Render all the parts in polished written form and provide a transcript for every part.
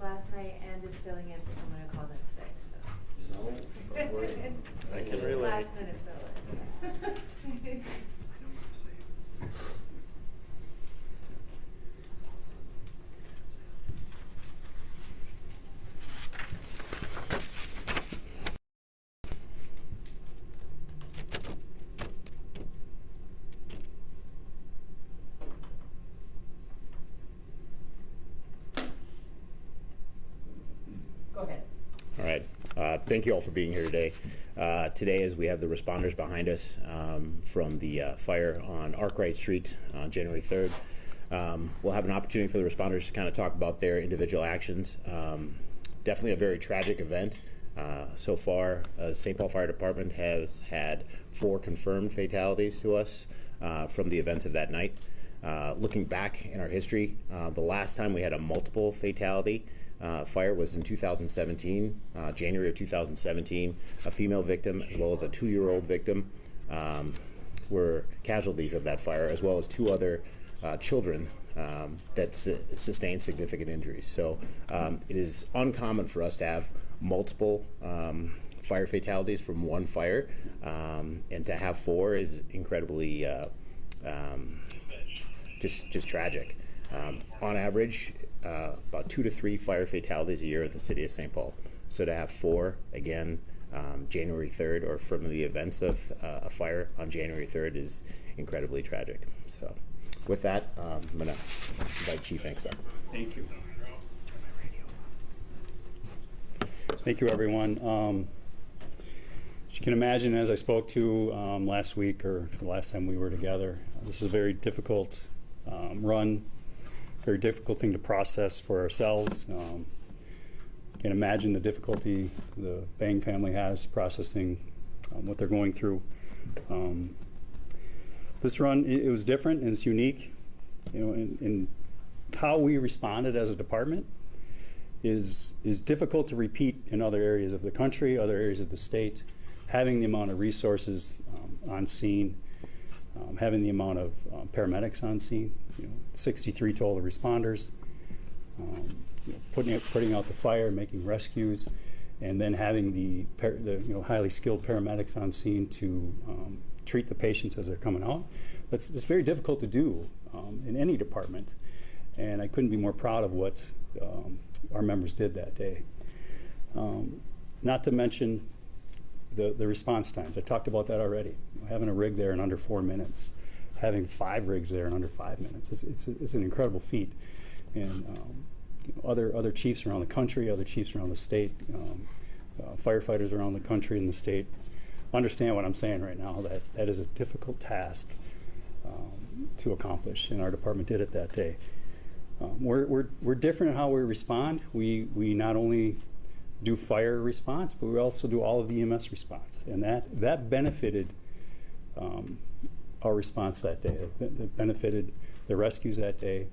last night and is filling in for someone who called in sick. So. I can relate. Last minute fill-in. Go ahead. All right. Thank you all for being here today. Today, as we have the responders behind us from the fire on Arkwright Street on January 3rd, we'll have an opportunity for the responders to kind of talk about their individual actions. Definitely a very tragic event. So far, St. Paul Fire Department has had 4 confirmed fatalities to us from the events of that night. Looking back in our history, the last time we had a multiple fatality fire was in 2017, January of 2017. A female victim as well as a 2-year-old victim were casualties of that fire, as well as 2 other children that sustained significant injuries. So it is uncommon for us to have multiple fire fatalities from one fire, and to have 4 is incredibly just tragic. On average, about 2 to 3 fire fatalities a year at the city of St. Paul. So to have 4 again, January 3rd, or from the events of a fire on January 3rd, is incredibly tragic. So with that, I'm going to invite Chief Hanks up. Thank you. Thank you, everyone. As you can imagine, as I spoke to last week, or the last time we were together, this is a very difficult run, very difficult thing to process for ourselves. You can imagine the difficulty the Bang family has processing what they're going through. This run, it was different and it's unique. You know, in how we responded as a department is difficult to repeat in other areas of the country, other areas of the state. Having the amount of resources on scene, having the amount of paramedics on scene, 63 total responders, putting out the fire, making rescues, and then having the highly skilled paramedics on scene to treat the patients as they're coming out. It's very difficult to do in any department, and I couldn't be more proud of what our members did that day. Not to mention the response times. I talked about that already. Having a rig there in under 4 minutes, having 5 rigs there in under 5 minutes. It's an incredible feat. And other chiefs around the country, other chiefs around the state, firefighters around the country and the state understand what I'm saying right now, that is a difficult task to accomplish, and our department did it that day. We're different in how we respond. We not only do fire response, but we also do all of the EMS response, and that benefited our response that day. It benefited the rescues that day,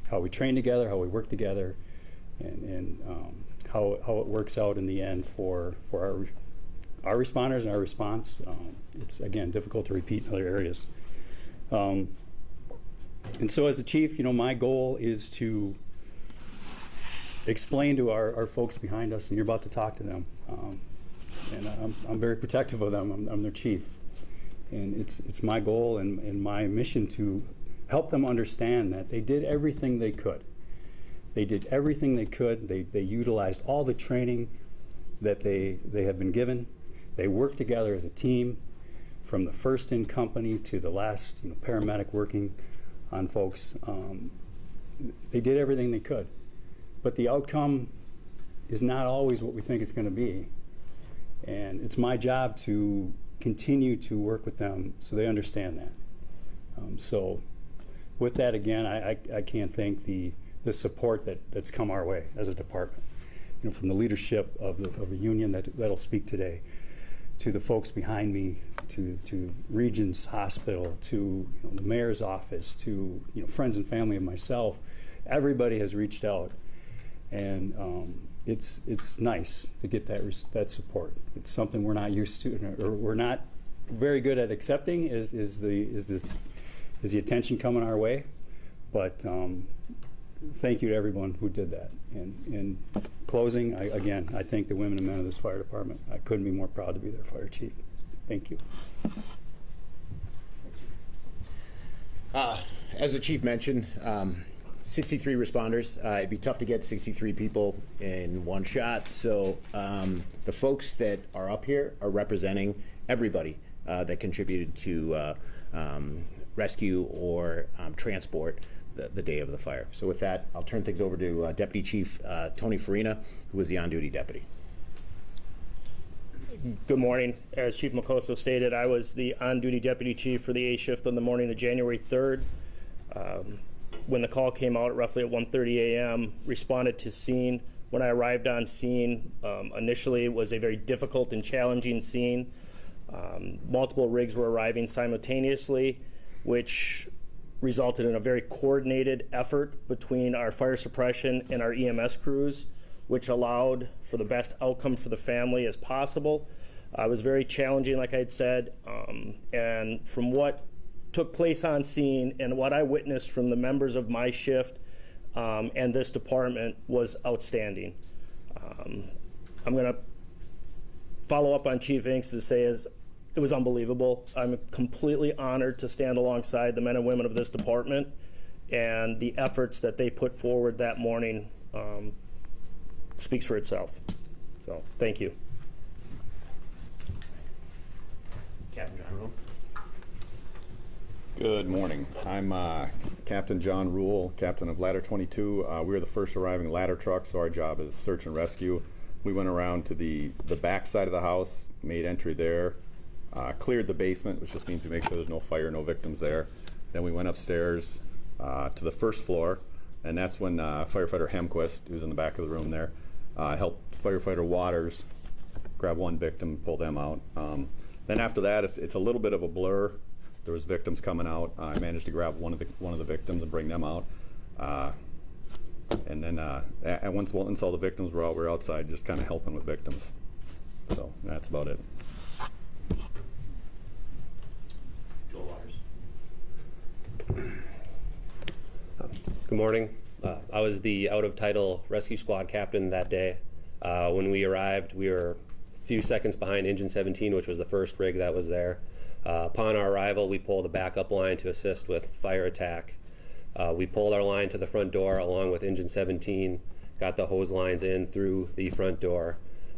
how we train together, how we work together, and how it works out in the end for our responders and our response. It's, again, difficult to repeat in other areas. And so as the chief, my goal is to explain to our folks behind us, and you're about to talk to them, and I'm very protective of them. I'm their chief, and it's my goal and my mission to help them understand that they did everything they could. They did everything they could. They utilized all the training that they have been given. They worked together as a team, from the first in company to the last paramedic working on folks. They did everything they could. But the outcome is not always what we think it's going to be. And it's my job to continue to work with them so they understand that. So with that, again, I can't thank the support that's come our way as a department. From the leadership of the union that'll speak today, to the folks behind me, to Regents Hospital, to the mayor's office, to friends and family of myself. Everybody has reached out. And it's nice to get that support. It's something we're not used to, or we're not very good at accepting. Is the attention coming our way? But thank you to everyone who did that. And in closing, I thank the women and men of this fire department. I couldn't be more proud to be their fire chief. So thank you. As the chief mentioned, 63 responders. It'd be tough to get 63 people in one shot. So the folks that are up here are representing everybody that contributed to rescue or transport the day of the fire. So with that, I'll turn things over to Deputy Chief Tony Farina, who was the on-duty deputy. Good morning. As Chief Macoso stated, I was the on-duty deputy chief for the A shift on the morning of January 3rd. When the call came out roughly at 1:30 a.m., responded to scene. When I arrived on scene, initially it was a very difficult and challenging scene. Multiple rigs were arriving simultaneously, which resulted in a very coordinated effort between our fire suppression and our EMS crews, which allowed for the best outcome for the family as possible. It was very challenging, like I had said, and from what took place on scene and what I witnessed from the members of my shift and this department was outstanding. I'm going to follow up on Chief Inks to say it was unbelievable. I'm completely honored to stand alongside the men and women of this department, and the efforts that they put forward that morning speaks for itself. So, thank you. Captain John Rule. Good morning. I'm Captain John Rule, captain of Ladder 22. We were the first arriving ladder truck, so our job is search and rescue. We went around to the back side of the house, made entry there, cleared the basement, which just means we make sure there's no fire, no victims there. Then we went upstairs to the first floor, and that's when firefighter Hemquist, who's in the back of the room there, helped firefighter Waters grab one victim, pull them out. Then after that, it's a little bit of a blur. There was victims coming out. I managed to grab one of the victims and bring them out. And then once all the victims were out, we were outside just kind of helping with victims. So that's about it. Joel Waters. Good morning. I was the out-of-title rescue squad captain that day. When we arrived, we were a few seconds behind Engine 17, which was the first rig that was there. Upon our arrival, we pulled a backup line to assist with fire attack. We pulled our line to the front door along with Engine 17, got the hose lines in through the front door.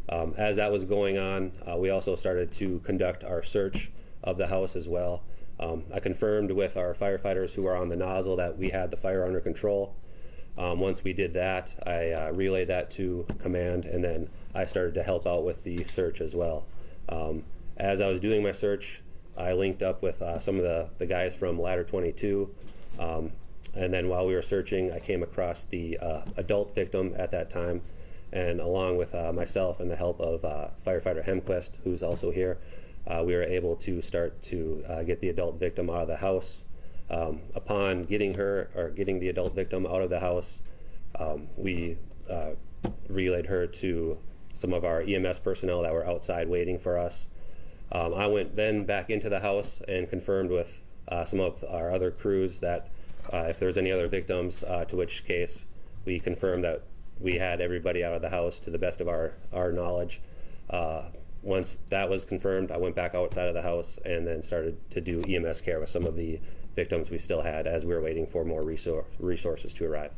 As that was going on, we also started to conduct our search of the house as well. I confirmed with our firefighters who were on the nozzle that we had the fire under control. Once we did that, I relayed that to command, and then I started to help out with the search as well. As I was doing my search, I linked up with some of the guys from Ladder 22, and then while we were searching, I came across the adult victim at that time, and along with myself and the help of firefighter Hemquist, who's also here, we were able to start to get the adult victim out of the house. Upon getting the adult victim out of the house, we relayed her to some of our EMS personnel that were outside waiting for us. I went then back into the house and confirmed with some of our other crews that if there's any other victims, to which case we confirmed that we had everybody out of the house to the best of our knowledge. Once that was confirmed, I went back outside of the house and then started to do EMS care with some of the victims we still had as we were waiting for more resources to arrive.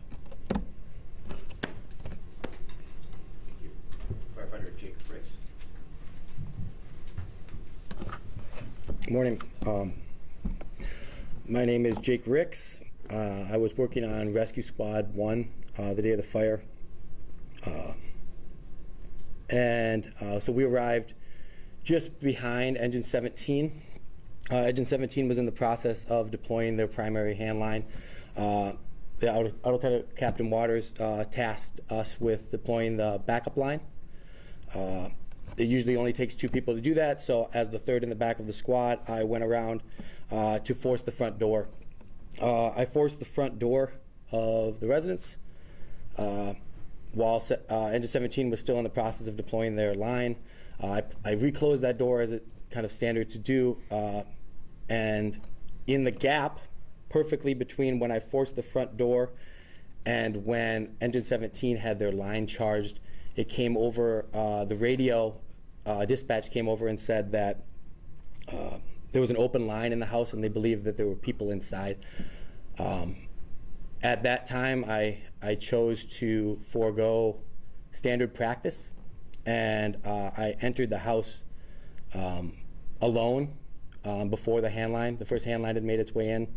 Thank you. Firefighter Jake Briggs. Good morning. My name is Jake Ricks. I was working on Rescue Squad 1 the day of the fire. So we arrived just behind Engine 17. Engine 17 was in the process of deploying their primary hand line. The Auto Captain Waters tasked us with deploying the backup line. It usually only takes 2 people to do that, so as the third in the back of the squad, I went around to force the front door. I forced the front door of the residence while Engine 17 was still in the process of deploying their line. I reclosed that door as it's kind of standard to do, and in the gap, perfectly between when I forced the front door And when engine 17 had their line charged, it came over, the radio dispatch came over and said that there was an open line in the house and they believed that there were people inside. At that time, I chose to forego standard practice, and I entered the house alone before the first hand line had made its way in.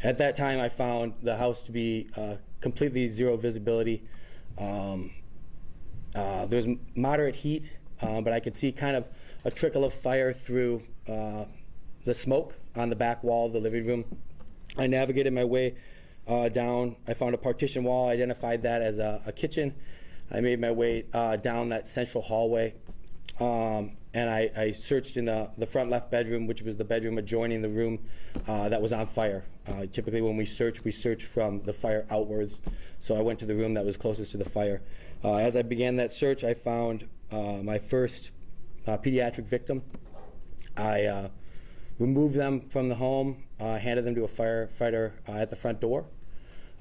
At that time, I found the house to be completely zero visibility. There was moderate heat, but I could see kind of a trickle of fire through the smoke on the back wall of the living room. I navigated my way down. I found a partition wall, identified that as a kitchen. I made my way down that central hallway, and I searched in the front left bedroom, which was the bedroom adjoining the room that was on fire. Typically when we search from the fire outwards. So I went to the room that was closest to the fire. As I began that search, I found my first pediatric victim. I removed them from the home, handed them to a firefighter at the front door,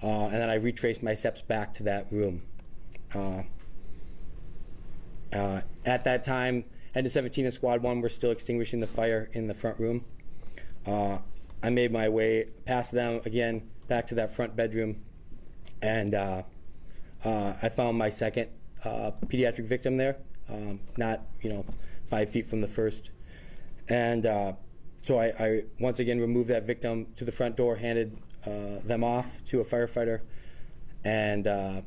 and then I retraced my steps back to that room. At that time, Engine 17 and Squad 1 were still extinguishing the fire in the front room. I made my way past them again, back to that front bedroom, and I found my second pediatric victim there, not 5 feet from the first. And so I once again removed that victim to the front door, handed them off to a firefighter, and I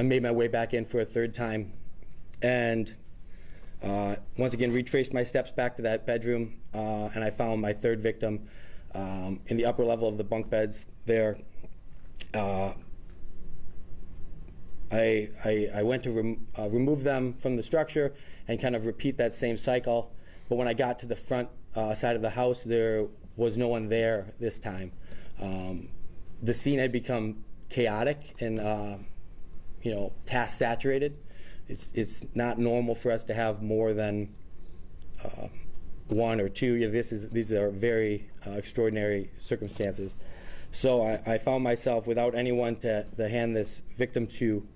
made my way back in for a third time, and once again retraced my steps back to that bedroom, and I found my third victim in the upper level of the bunk beds there. I went to remove them from the structure and kind of repeat that same cycle, but when I got to the front side of the house, there was no one there this time. The scene had become chaotic and task saturated. It's not normal for us to have more than one or two. These are very extraordinary circumstances. So I found myself without anyone to hand this victim to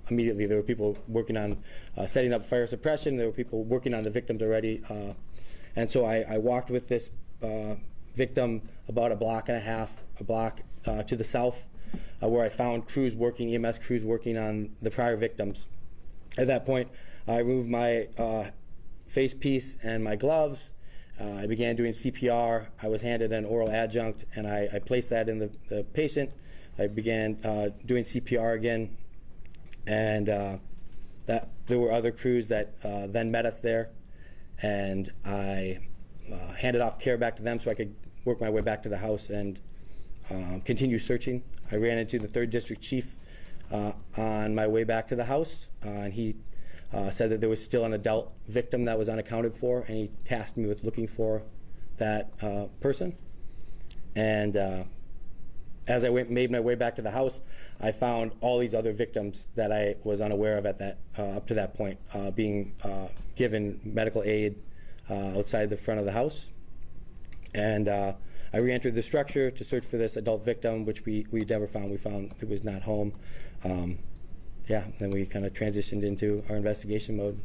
immediately. There were people working on setting up fire suppression. There were people working on the victims already. And so I walked with this victim about a block and a half to the south, where I found EMS crews working on the prior victims. At that point, I removed my face piece and my gloves. I began doing CPR. I was handed an oral adjunct, and I placed that in the patient. I began doing CPR again, and that there were other crews that then met us there, and I handed off care back to them so I could work my way back to the house and continue searching. I ran into the 3rd District Chief on my way back to the house, and he said that there was still an adult victim that was unaccounted for, and he tasked me with looking for that person. And as I made my way back to the house, I found all these other victims that I was unaware of up to that point being given medical aid outside the front of the house. And I re-entered the structure to search for this adult victim, which we never found. We found it was not home. Then we kind of transitioned into our investigation mode.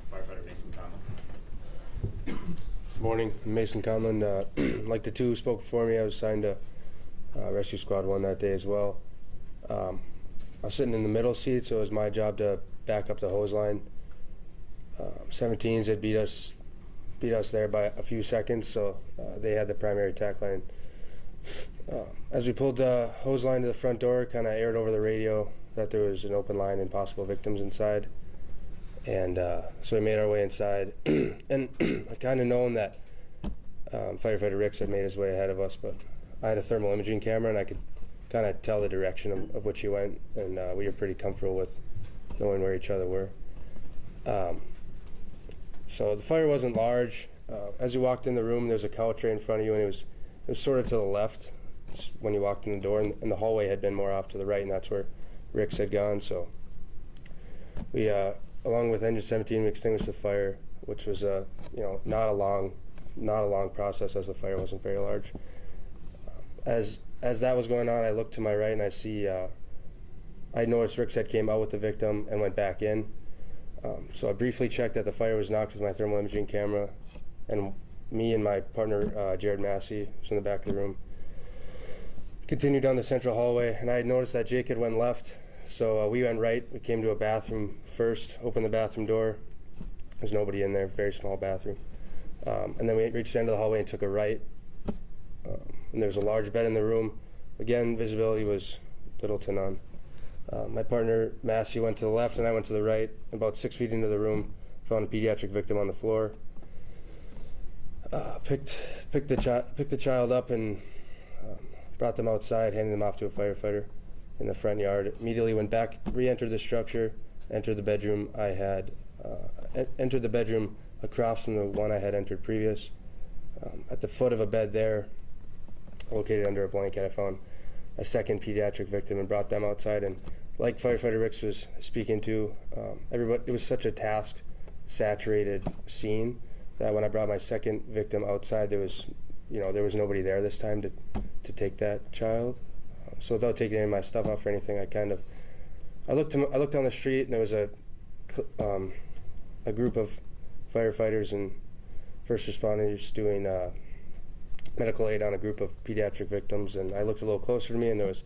Firefighter Mason Conlon. Morning, I'm Mason Conlon. Like the two who spoke before me, I was assigned to Rescue Squad 1 that day as well. I was sitting in the middle seat, so it was my job to back up the hose line. 17s had beat us there by a few seconds, so they had the primary attack line. As we pulled the hose line to the front door, kind of aired over the radio that there was an open line and possible victims inside. And so we made our way inside. And I kind of known that firefighter Ricks had made his way ahead of us, but I had a thermal imaging camera and I could kind of tell the direction of which he went, and we were pretty comfortable with knowing where each other were. So the fire wasn't large. As you walked in the room, there was a couch right in front of you, and it was sort of to the left just when you walked in the door, and the hallway had been more off to the right, and that's where Ricks had gone. So we, along with Engine 17, we extinguished the fire, which was not a long not a long process as the fire wasn't very large. As that was going on, I looked to my right and I see, I noticed Rick's head came out with the victim and went back in. So I briefly checked that the fire was knocked with my thermal imaging camera, and me and my partner, Jared Massey, was in the back of the room. Continued down the central hallway, and I had noticed that Jake had went left, so we went right. We came to a bathroom first, opened the bathroom door. There's nobody in there, very small bathroom. And then we reached the end of the hallway and took a right. And there was a large bed in the room. Again, visibility was little to none. My partner, Massey, went to the left and I went to the right. About 6 feet into the room, found a pediatric victim on the floor. Picked the child up and brought them outside, handed them off to a firefighter in the front yard. Immediately went back, re-entered the structure, entered the bedroom. I had entered the bedroom across from the one I had entered previous. At the foot of a bed there, located under a blanket, I found a second pediatric victim and brought them outside. And like firefighter Ricks was speaking to, it was such a task-saturated scene that when I brought my second victim outside, there was nobody there this time to take that child. So without taking any of my stuff off or anything, I looked down the street and there was a group of firefighters and first responders doing medical aid on a group of pediatric victims, and I looked a little closer to me and there was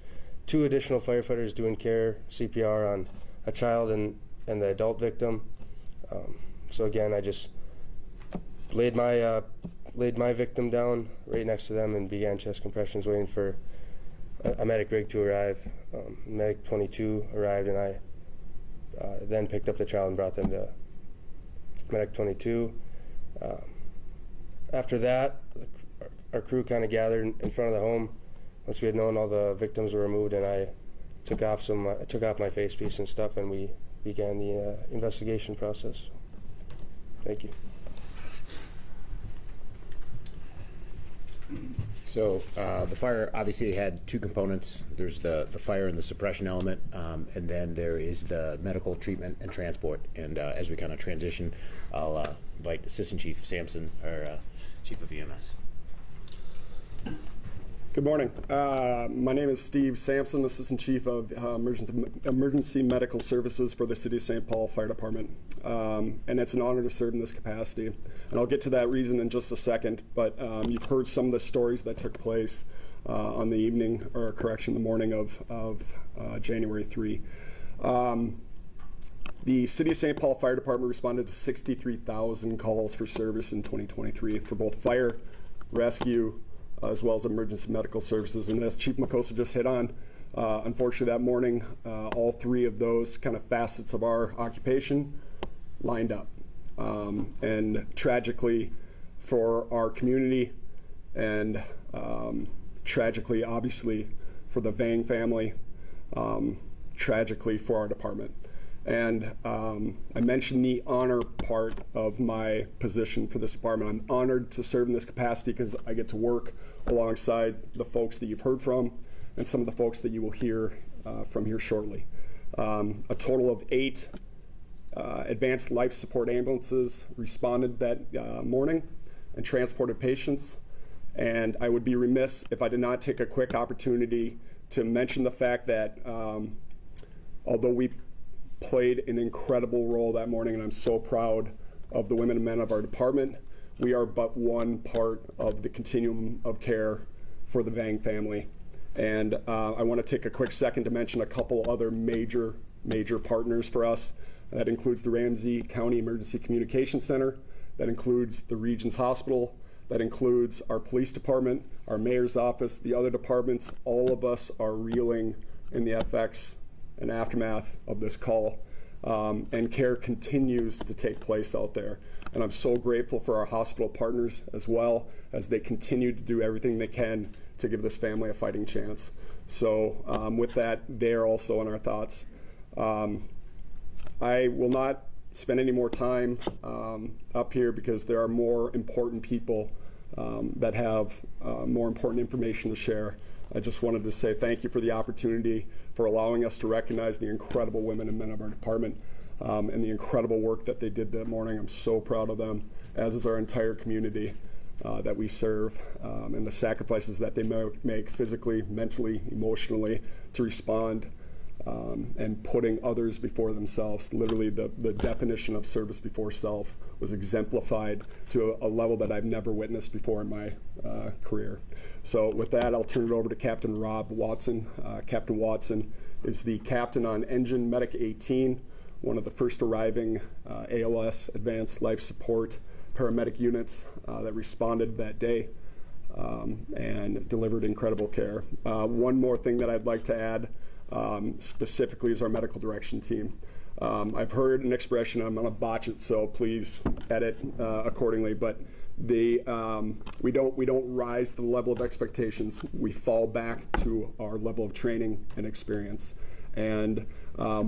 2 additional firefighters doing care CPR on a child and the adult victim. So again, I just laid my victim down right next to them and began chest compressions, waiting for a medic rig to arrive. Medic 22 arrived, and I then picked up the child and brought them to medic 22. After that, our crew kind of gathered in front of the home once we had known all the victims were removed, and I took off my face piece and stuff, and we began the investigation process. Thank you. So the fire obviously had 2 components. There's the fire and the suppression element, and then there is the medical treatment and transport. And as we kind of transition, I'll invite Assistant Chief Sampson, our Chief of EMS. Good morning. My name is Steve Sampson, Assistant Chief of Emergency Medical Services for the City of St. Paul Fire Department. And it's an honor to serve in this capacity. And I'll get to that reason in just a second, but you've heard some of the stories that took place on the evening, or correction, the morning of January 3. The City of St. Paul Fire Department responded to 63,000 calls for service in 2023 for both fire, rescue, as well as emergency medical services. And as Chief Makosa just hit on, unfortunately that morning, all 3 of those kind of facets of our occupation lined up. And tragically for our community, and tragically, obviously, for the Vang family, tragically for our department. And I mentioned the honor part of my position for this department. I'm honored to serve in this capacity because I get to work alongside the folks that you've heard from and some of the folks that you will hear from here shortly. A total of 8 advanced life support ambulances responded that morning and transported patients. And I would be remiss if I did not take a quick opportunity to mention the fact that although we played an incredible role that morning, and I'm so proud of the women and men of our department, we are but one part of the continuum of care for the Vang family. And I want to take a quick second to mention a couple other major partners for us. That includes the Ramsey County Emergency Communication Center, that includes the Regions Hospital, that includes our police department, our mayor's office, the other departments. All of us are reeling in the effects and aftermath of this call, and care continues to take place out there. And I'm so grateful for our hospital partners as well, as they continue to do everything they can to give this family a fighting chance. So with that, they're also in our thoughts. I will not spend any more time up here because there are more important people that have more important information to share. I just wanted to say thank you for the opportunity, for allowing us to recognize the incredible women and men of our department and the incredible work that they did that morning. I'm so proud of them, as is our entire community. that we serve, and the sacrifices that they make physically, mentally, emotionally to respond, and putting others before themselves. Literally, the definition of service before self was exemplified to a level that I've never witnessed before in my career. So with that, I'll turn it over to Captain Rob Watson. Captain Watson is the captain on Engine Medic 18, one of the first arriving ALS, Advanced Life Support, paramedic units that responded that day and delivered incredible care. One more thing that I'd like to add specifically is our medical direction team. I've heard an expression, I'm going to botch it, so please edit accordingly, but we don't rise to the level of expectations. We fall back to our level of training and experience. And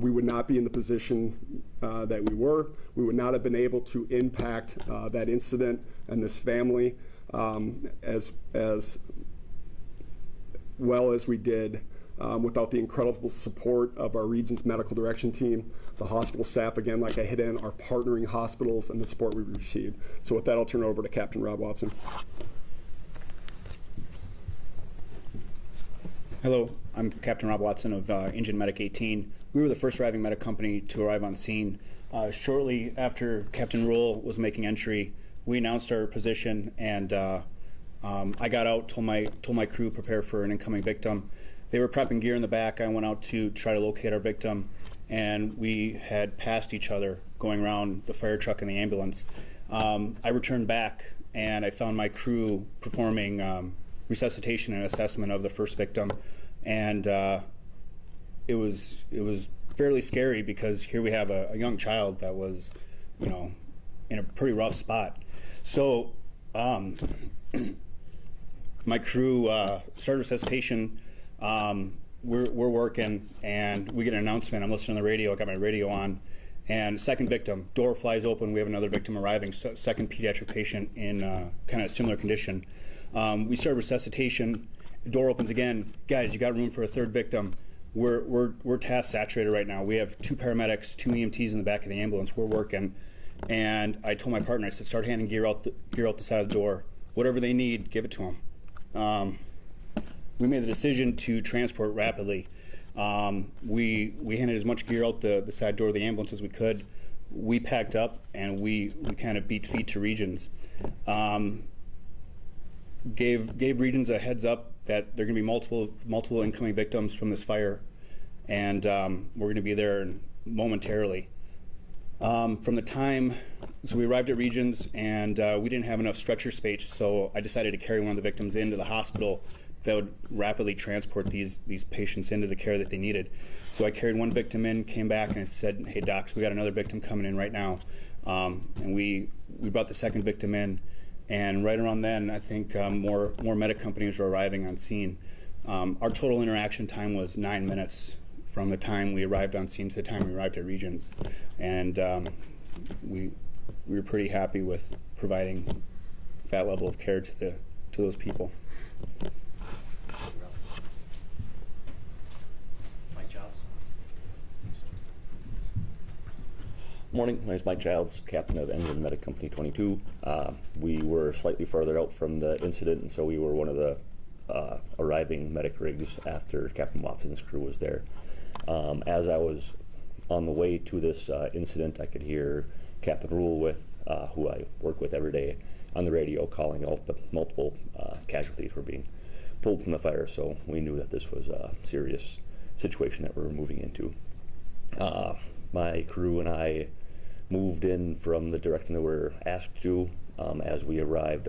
we would not be in the position that we were. We would not have been able to impact that incident and this family as well as we did without the incredible support of our region's medical direction team, the hospital staff, again, like I hit in, our partnering hospitals, and the support we received. So with that, I'll turn it over to Captain Rob Watson. Hello, I'm Captain Rob Watson of Engine Medic 18. We were the first arriving medic company to arrive on scene. Shortly after Captain Rule was making entry, we announced our position, and I got out, told my crew prepare for an incoming victim. They were prepping gear in the back. I went out to try to locate our victim, and we had passed each other going around the fire truck and the ambulance. I returned back, and I found my crew performing resuscitation and assessment of the first victim, and it was fairly scary because here we have a young child that was, in a pretty rough spot. So my crew started resuscitation. We're working, and we get an announcement. I'm listening to the radio. I got my radio on, and second victim, door flies open. We have another victim arriving, second pediatric patient in kind of similar condition. We started resuscitation. Door opens again. Guys, you got room for a third victim. We're task saturated right now. We have 2 paramedics, 2 EMTs in the back of the ambulance. We're working, and I told my partner, I said, start handing gear out the side of the door. Whatever they need, give it to them. We made the decision to transport rapidly. We handed as much gear out the side door of the ambulance as we could. We packed up, and we kind of beat feet to regions. Gave regions a heads up that there are going to be multiple incoming victims from this fire, and we're going to be there momentarily. From the time, so we arrived at regions, and we didn't have enough stretcher space, so I decided to carry one of the victims into the hospital that would rapidly transport these patients into the care that they needed. So I carried one victim in, came back, and I said, hey docs, we got another victim coming in right now. And we brought the second victim in, and right around then, I think more medic companies were arriving on scene. Our total interaction time was 9 minutes from the time we arrived on scene to the time we arrived at regions. And we were pretty happy with providing that level of care to those people. Morning, my name is Mike Childs, captain of Engine Medic Company 22. We were slightly farther out from the incident, and so we were one of the arriving medic rigs after Captain Watson's crew was there. As I was on the way to this incident, I could hear Captain Rule, who I work with every day, on the radio calling out the multiple casualties were being pulled from the fire, so we knew that this was a serious situation that we were moving into. My crew and I moved in from the direction that we were asked to. As we arrived,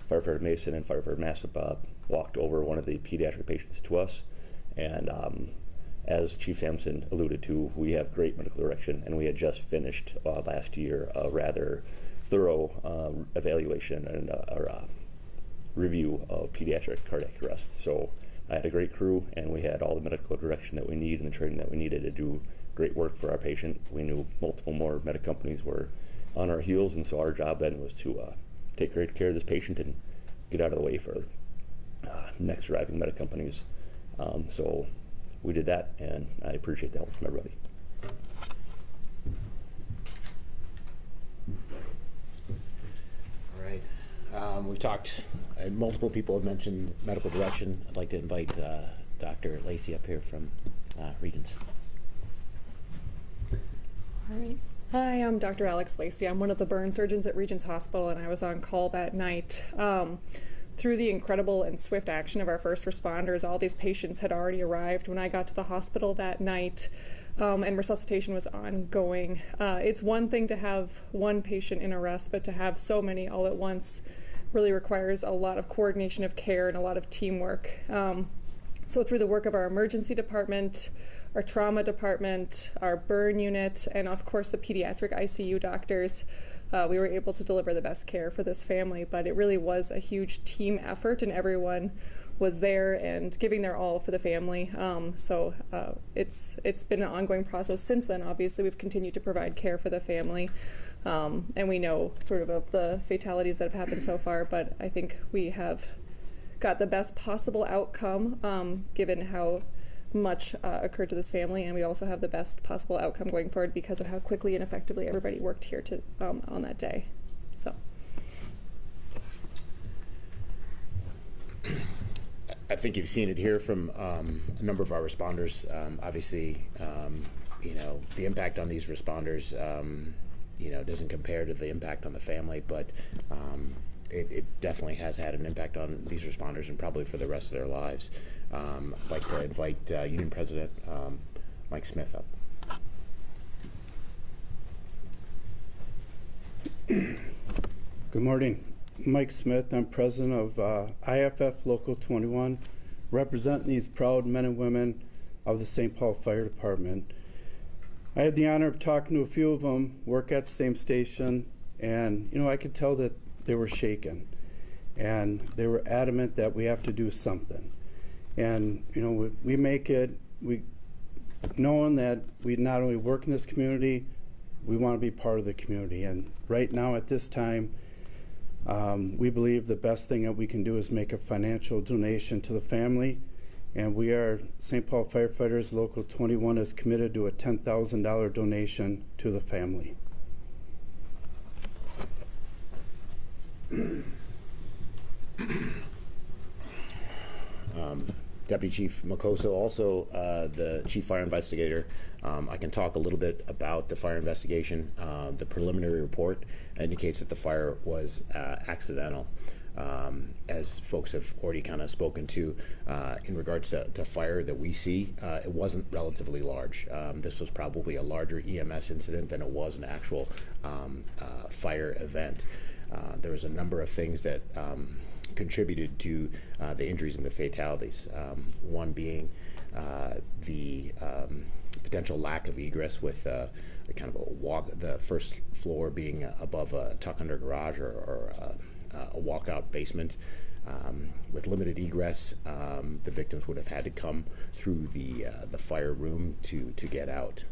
Firefighter Mason and Firefighter Massip walked over one of the pediatric patients to us, and as Chief Sampson alluded to, we have great medical direction, and we had just finished last year a rather thorough evaluation and review of pediatric cardiac arrest. So I had a great crew, and we had all the medical direction that we need and the training that we needed to do great work for our patient. We knew multiple more medic companies were on our heels, and so our job then was to take great care of this patient and get out of the way for next arriving medic companies. So we did that, and I appreciate the help from everybody. All right. We've talked, multiple people have mentioned medical direction. I'd like to invite Dr. Lacey up here from Regents. All right. Hi, I'm Dr. Alex Lacey. I'm one of the burn surgeons at Regents Hospital, and I was on call that night. Through the incredible and swift action of our first responders, all these patients had already arrived when I got to the hospital that night, and resuscitation was ongoing. It's one thing to have one patient in arrest, but to have so many all at once really requires a lot of coordination of care and a lot of teamwork. So through the work of our emergency department, our trauma department, our burn unit, and of course the pediatric ICU doctors, we were able to deliver the best care for this family. But it really was a huge team effort, and everyone was there and giving their all for the family. So it's been an ongoing process since then. Obviously, we've continued to provide care for the family, and we know sort of the fatalities that have happened so far, but I think we have got the best possible outcome given how much occurred to this family, and we also have the best possible outcome going forward because of how quickly and effectively everybody worked here to on that day. So I think you've seen it here from a number of our responders. Obviously, the impact on these responders, doesn't compare to the impact on the family, but it definitely has had an impact on these responders and probably for the rest of their lives. I'd like to invite Union President Mike Smith up. Good morning. Mike Smith. I'm president of IFF Local 21, representing these proud men and women of the St. Paul Fire Department. I had the honor of talking to a few of them, work at the same station, and I could tell that they were shaken, and they were adamant that we have to do something. And we make it, knowing that we not only work in this community, we want to be part of the community. And right now at this time, we believe the best thing that we can do is make a financial donation to the family. And we are, St. Paul Firefighters Local 21 is committed to a $10,000 donation to the family. Deputy Chief Mocoso, also the Chief Fire Investigator. I can talk a little bit about the fire investigation. The preliminary report indicates that the fire was accidental. As folks have already kind of spoken to, in regards to fire that we see, it wasn't relatively large. This was probably a larger EMS incident than it was an actual fire event. There was a number of things that contributed to the injuries and the fatalities. One being the potential lack of egress with kind of a walk, the first floor being above a tuck-under garage or a walkout basement. With limited egress, the victims would have had to come through the fire room to get out.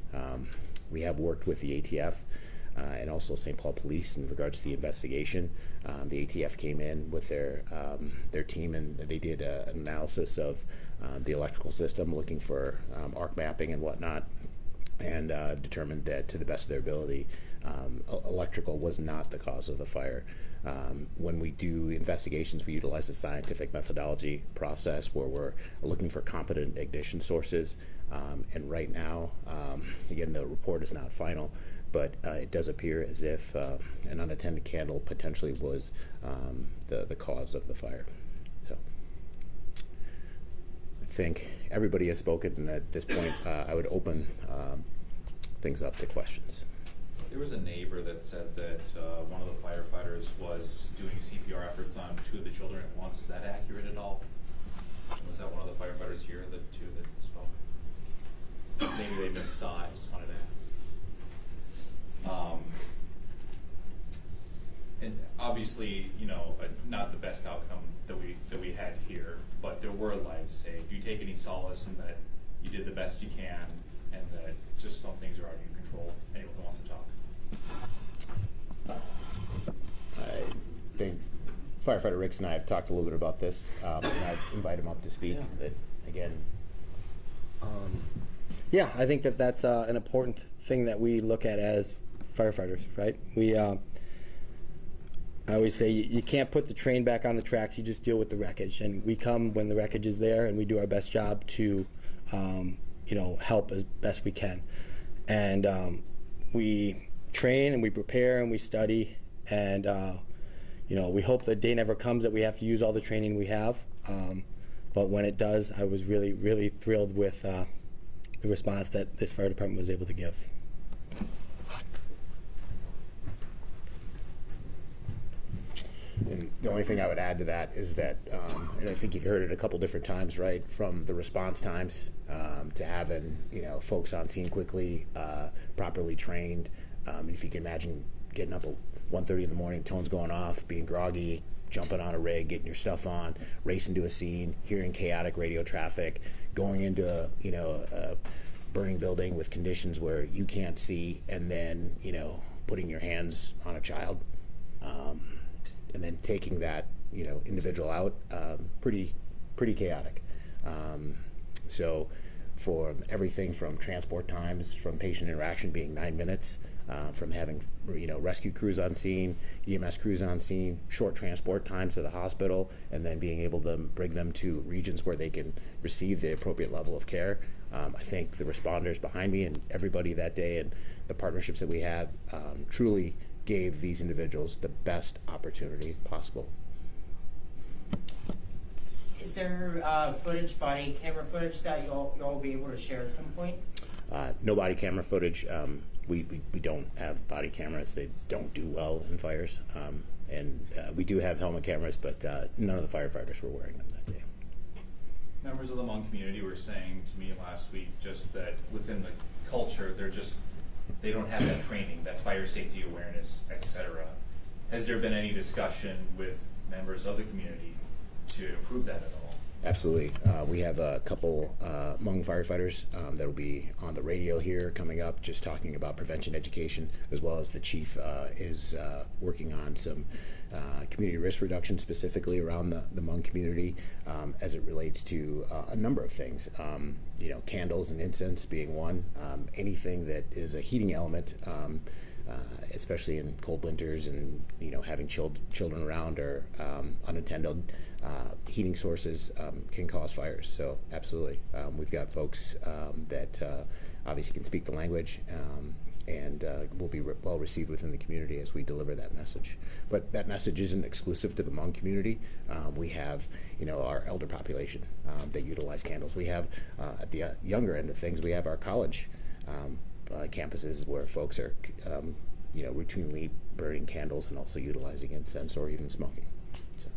We have worked with the ATF and also St. Paul Police in regards to the investigation. The ATF came in with their team, and they did an analysis of the electrical system, looking for arc mapping and whatnot, and determined that, to the best of their ability, electrical was not the cause of the fire. When we do investigations, we utilize the scientific methodology process where we're looking for competent ignition sources. And right now, again, the report is not final, but it does appear as if an unattended candle potentially was the cause of the fire. So I think everybody has spoken, and at this point, I would open things up to questions. There was a neighbor that said that one of the firefighters was doing CPR efforts on two of the children at once. Is that accurate at all? Was that one of the firefighters here, the two that spoke? Maybe they missed saw. I just wanted to ask. And obviously, not the best outcome that we had here, but there were lives saved. Do you take any solace in that you did the best you can, and that just some things are out of your control? Anyone who wants to talk? I think Firefighter Ricks and I have talked a little bit about this, and I'd invite him up to speak. Yeah. But again, yeah, I think that's an important thing that we look at as firefighters, right? I always say you can't put the train back on the tracks, you just deal with the wreckage. And we come when the wreckage is there, and we do our best job to help as best we can. And we train and we prepare and we study, and we hope the day never comes that we have to use all the training we have. But when it does, I was really, really thrilled with the response that this fire department was able to give. And the only thing I would add to that is that, and I think you've heard it a couple different times, right, from the response times to having, folks on scene quickly, properly trained. If you can imagine getting up at 1:30 in the morning, tones going off, being groggy, jumping on a rig, getting your stuff on, racing to a scene, hearing chaotic radio traffic, going into a burning building with conditions where you can't see, and then, putting your hands on a child. And then taking that, individual out, pretty chaotic. So for everything from transport times, from patient interaction being 9 minutes, from having, rescue crews on scene, EMS crews on scene, short transport times to the hospital, and then being able to bring them to regions where they can receive the appropriate level of care. I think the responders behind me and everybody that day and the partnerships that we had truly gave these individuals the best opportunity possible. Is there body camera footage that you'll all be able to share at some point? No body camera footage. We don't have body cameras. They don't do well in fires. And we do have helmet cameras, but none of the firefighters were wearing them that day. Members of the Hmong community were saying to me last week just that within the culture, they don't have that training, that fire safety awareness, etc. Has there been any discussion with members of the community to improve that at all? Absolutely. We have a couple Hmong firefighters that will be on the radio here coming up, just talking about prevention education, as well as the chief is working on some community risk reduction specifically around the Hmong community as it relates to a number of things. Candles and incense being one. Anything that is a heating element, especially in cold winters and having children around or unattended. Heating sources can cause fires, so absolutely. We've got folks that obviously can speak the language and will be well received within the community as we deliver that message. But that message isn't exclusive to the Hmong community. We have, our elder population that utilize candles. We have, at the younger end of things, we have our college campuses where folks are, routinely burning candles and also utilizing incense or even smoking. So.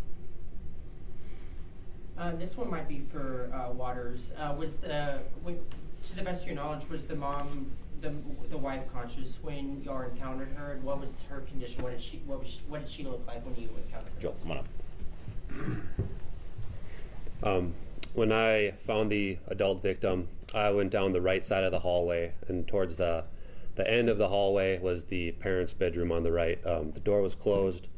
This one might be for Waters. To the best of your knowledge, was the mom, the wife, conscious when y'all encountered her? And what was her condition? What did she look like when you encountered her? Joel, come on up. When I found the adult victim, I went down the right side of the hallway, and towards the end of the hallway was the parents' bedroom on the right. The door was closed.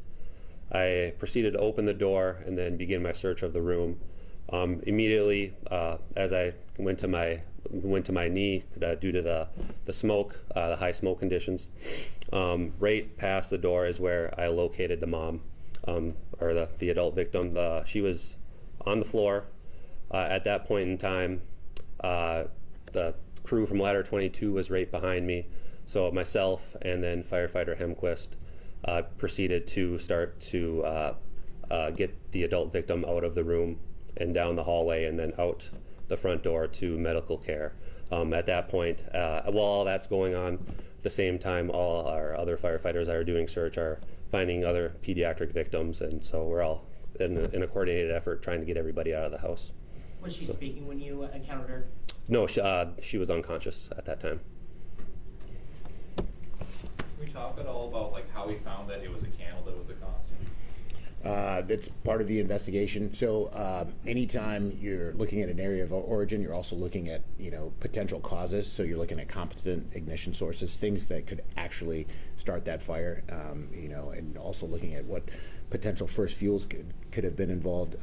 I proceeded to open the door and then begin my search of the room. Immediately, as I went to my knee due to the smoke, the high smoke conditions, right past the door is where I located the mom, or the adult victim. She was on the floor. At that point in time, the crew from Ladder 22 was right behind me. So myself and then firefighter Hemquist proceeded to start to get the adult victim out of the room and down the hallway and then out the front door to medical care. At that point, while all that's going on, at the same time, all our other firefighters that are doing search are finding other pediatric victims, and so we're all in a coordinated effort trying to get everybody out of the house. Was she speaking when you encountered her? No, she was unconscious at that time. Can we talk at all about how we found that it was a candle that was the cause? That's part of the investigation. So anytime you're looking at an area of origin, you're also looking at potential causes. So you're looking at competent ignition sources, things that could actually start that fire. And also looking at what potential first fuels could have been involved.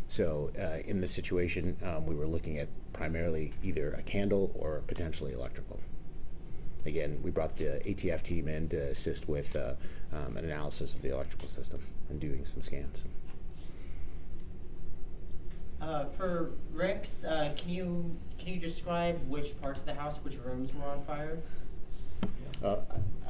So in this situation, we were looking at primarily either a candle or potentially electrical. again, we brought the ATF team in to assist with an analysis of the electrical system and doing some scans. For Rick's, can you describe which parts of the house, which rooms were on fire?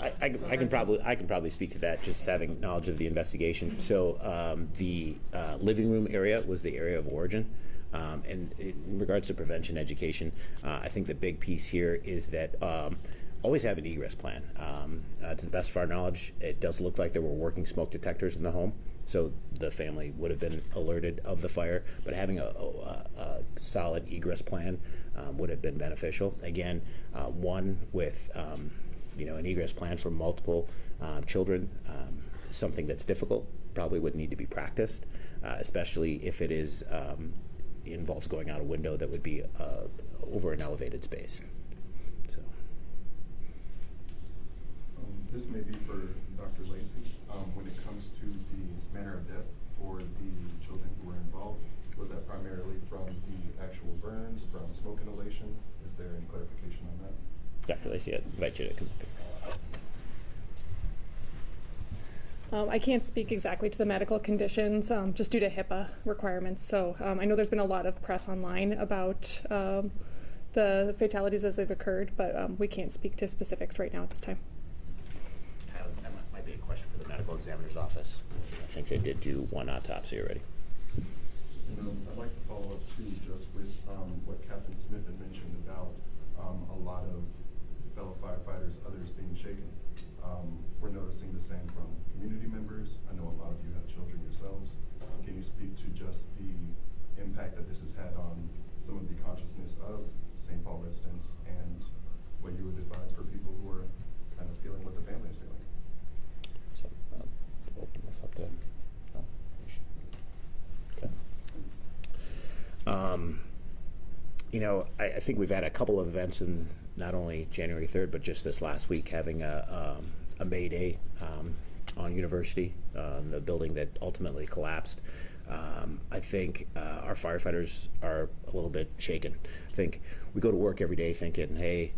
I can probably speak to that, just having knowledge of the investigation. So the living room area was the area of origin. And in regards to prevention education, I think the big piece here is that always have an egress plan. To the best of our knowledge, it does look like there were working smoke detectors in the home, so the family would have been alerted of the fire, but having a solid egress plan would have been beneficial. Again, one with an egress plan for multiple children, something that's difficult, probably would need to be practiced, especially if it is involves going out a window that would be over an elevated space. So. This may be for Dr. Lacey. When it comes to the manner of death for the children who were involved, was that primarily from the actual burns, from smoke inhalation? Is there any clarification on that? Dr. Lacey, I invite you to come up here. I can't speak exactly to the medical conditions just due to HIPAA requirements. So I know there's been a lot of press online about the fatalities as they've occurred, but we can't speak to specifics right now at this time. That might be a question for the medical examiner's office. I think they did do one autopsy already. And I'd like to follow up too, just with what Captain Smith had mentioned about a lot of fellow firefighters, others being shaken. We're noticing the same from community members. I know a lot of you have children yourselves. Can you speak to just the impact that this has had on some of the consciousness of St. Paul residents and what you would advise for people who are kind of feeling what the family is feeling? So, open this up to. No? Okay. I think we've had a couple of events in not only January 3rd, but just this last week, having a May Day on University, the building that ultimately collapsed. I think our firefighters are a little bit shaken. I think we go to work every day thinking, hey,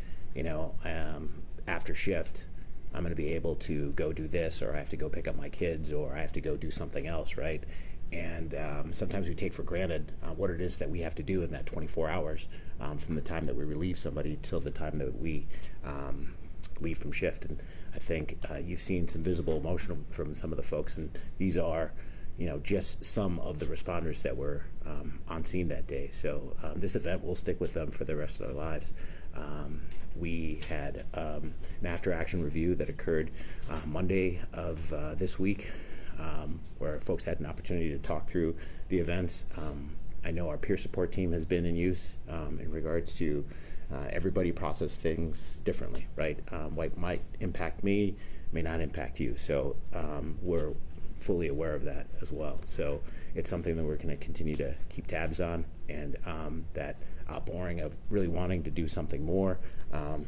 after shift, I'm going to be able to go do this, or I have to go pick up my kids, or I have to go do something else, right? And sometimes we take for granted what it is that we have to do in that 24 hours from the time that we relieve somebody till the time that we leave from shift. And I think you've seen some visible emotion from some of the folks, and these are, just some of the responders that were on scene that day. So this event will stick with them for the rest of their lives. We had an after-action review that occurred Monday of this week, where folks had an opportunity to talk through the events. I know our peer support team has been in use in regards to everybody process things differently, right? What might impact me may not impact you. So we're fully aware of that as well. So it's something that we're going to continue to keep tabs on, and that outpouring of really wanting to do something more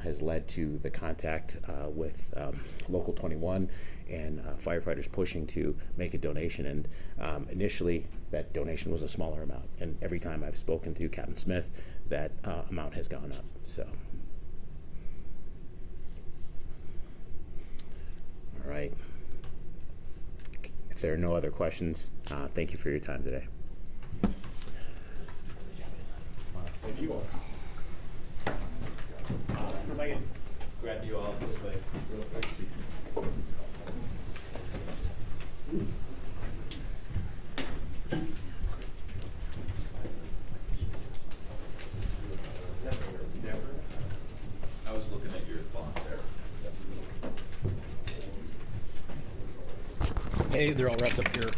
has led to the contact with Local 21 and firefighters pushing to make a donation. And initially, that donation was a smaller amount. And every time I've spoken to Captain Smith, that amount has gone up. So, all right. If there are no other questions, thank you for your time today. Thank you all. If I can grab you all this way real quick. I was looking at your font there. Hey, they're all wrapped up here.